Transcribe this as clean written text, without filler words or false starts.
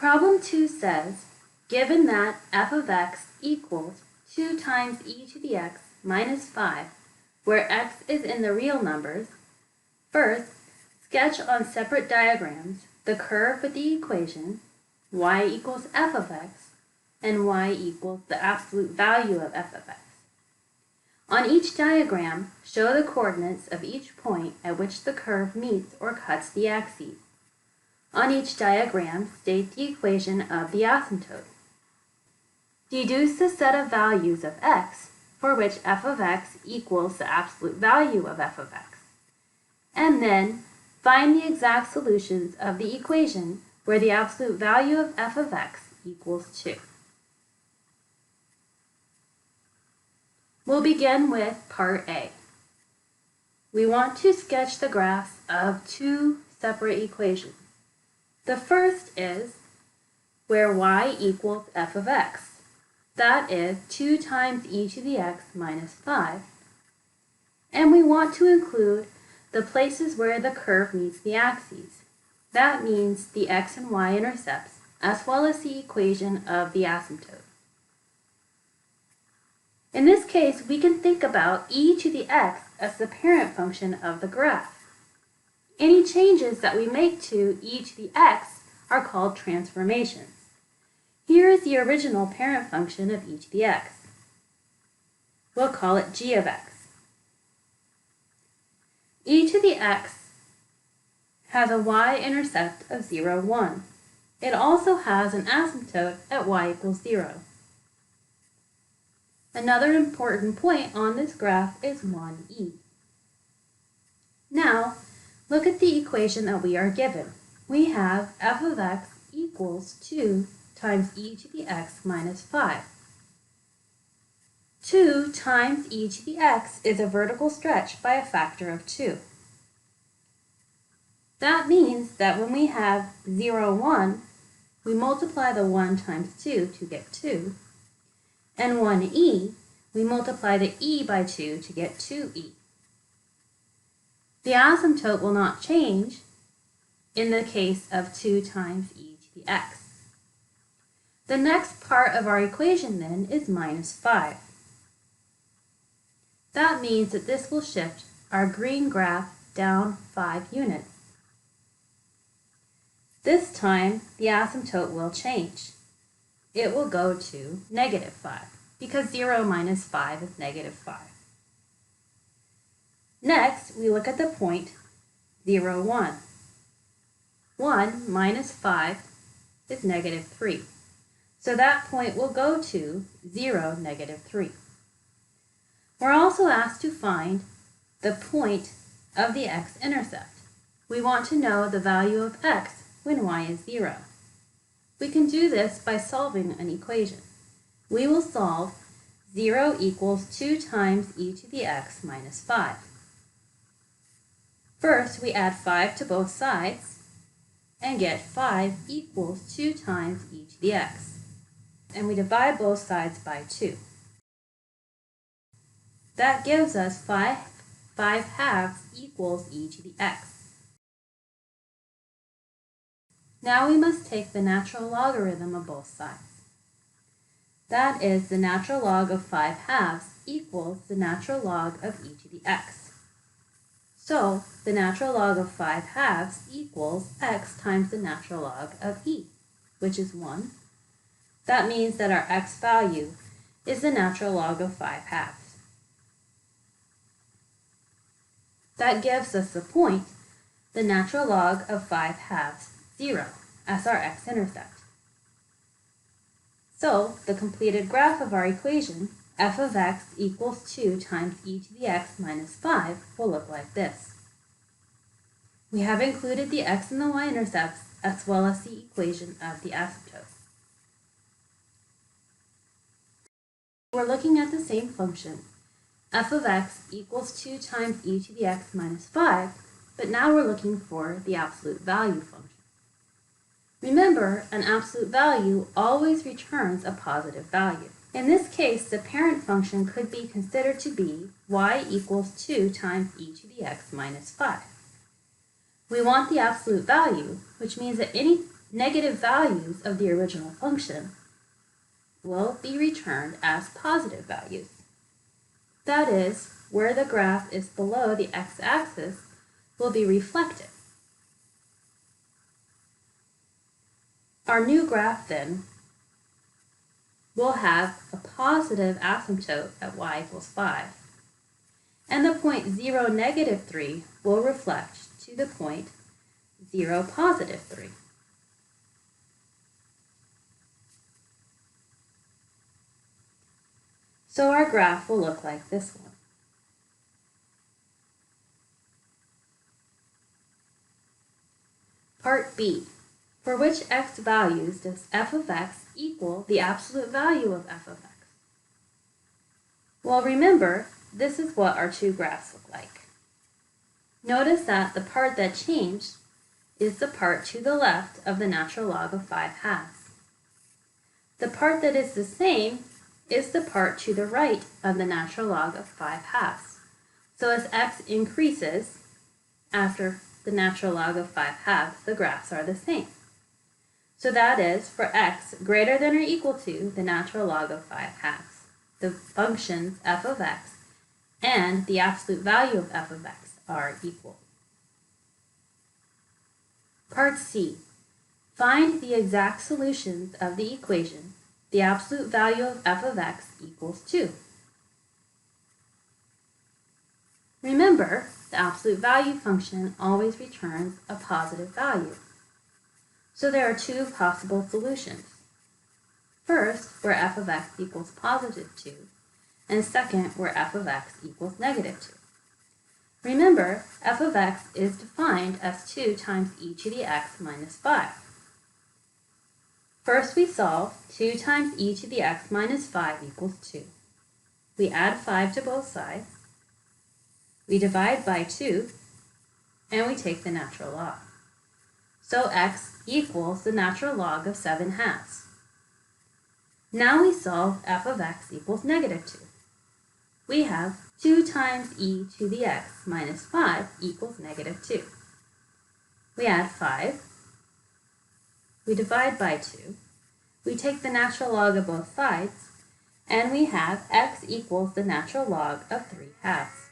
Problem 2 says, given that f of x equals 2 times e to the x minus 5, where x is in the real numbers, first, sketch on separate diagrams the curve with the equation y equals f of x and y equals the absolute value of f of x. On each diagram, show the coordinates of each point at which the curve meets or cuts the axes. On each diagram, state the equation of the asymptote. Deduce the set of values of x for which f of x equals the absolute value of f of x. And then, find the exact solutions of the equation where the absolute value of f of x equals 2. We'll begin with part A. We want to sketch the graphs of two separate equations. The first is where y equals f of x. That is 2 times e to the x minus 5. And we want to include the places where the curve meets the axes. That means the x and y intercepts, as well as the equation of the asymptote. In this case, we can think about e to the x as the parent function of the graph. Any changes that we make to e to the x are called transformations. Here is the original parent function of e to the x. We'll call it g of x. E to the x has a y-intercept of 0, 1. It also has an asymptote at y equals 0. Another important point on this graph is 1e. Now, look at the equation that we are given. We have f of x equals 2 times e to the x minus 5. 2 times e to the x is a vertical stretch by a factor of 2. That means that when we have 0, 1, we multiply the 1 times 2 to get 2. And 1e, we multiply the e by 2 to get 2e. The asymptote will not change in the case of 2 times e to the x. The next part of our equation then is minus 5. That means that this will shift our green graph down 5 units. This time, the asymptote will change. It will go to negative 5, because 0 minus 5 is negative 5. Next, we look at the point 0, 1. 1 minus 5 is negative 3. So that point will go to 0, negative 3. We're also asked to find the point of the x-intercept. We want to know the value of x when y is 0. We can do this by solving an equation. We will solve 0 equals 2 times e to the x minus 5. First, we add 5 to both sides and get 5 equals 2 times e to the x. And we divide both sides by 2. That gives us 5 halves equals e to the x. Now we must take the natural logarithm of both sides. That is, the natural log of 5 halves equals the natural log of e to the x. So, the natural log of 5 halves equals x times the natural log of e, which is 1. That means that our x value is the natural log of 5 halves. That gives us the point, the natural log of 5 halves, 0, as our x-intercept. So, the completed graph of our equation, f of x equals 2 times e to the x minus 5, will look like this. We have included the x and the y-intercepts, as well as the equation of the asymptote. We're looking at the same function, f of x equals 2 times e to the x minus 5, but now we're looking for the absolute value function. Remember, an absolute value always returns a positive value. In this case, the parent function could be considered to be y equals 2 times e to the x minus 5. We want the absolute value, which means that any negative values of the original function will be returned as positive values. That is, where the graph is below the x-axis will be reflected. Our new graph then will have a positive asymptote at y equals 5. And the point 0, negative 3 will reflect to the point 0, positive 3. So our graph will look like this one. Part B. For which x values does f of x equal the absolute value of f of x? Well, remember, this is what our two graphs look like. Notice that the part that changed is the part to the left of the natural log of 5/2. The part that is the same is the part to the right of the natural log of 5/2. So as x increases after the natural log of 5/2, the graphs are the same. So that is, for x greater than or equal to the natural log of 5/2, the functions f of x and the absolute value of f of x are equal. Part C. Find the exact solutions of the equation, the absolute value of f of x equals 2. Remember, the absolute value function always returns a positive value. So there are two possible solutions. First, where f of x equals positive 2, and second, where f of x equals negative 2. Remember, f of x is defined as 2 times e to the x minus 5. First, we solve 2 times e to the x minus 5 equals 2. We add 5 to both sides. We divide by 2, and we take the natural log. So x equals the natural log of 7/2. Now we solve f of x equals negative 2. We have 2 times e to the x minus 5 equals negative 2. We add 5. We divide by 2. We take the natural log of both sides, and we have x equals the natural log of 3/2.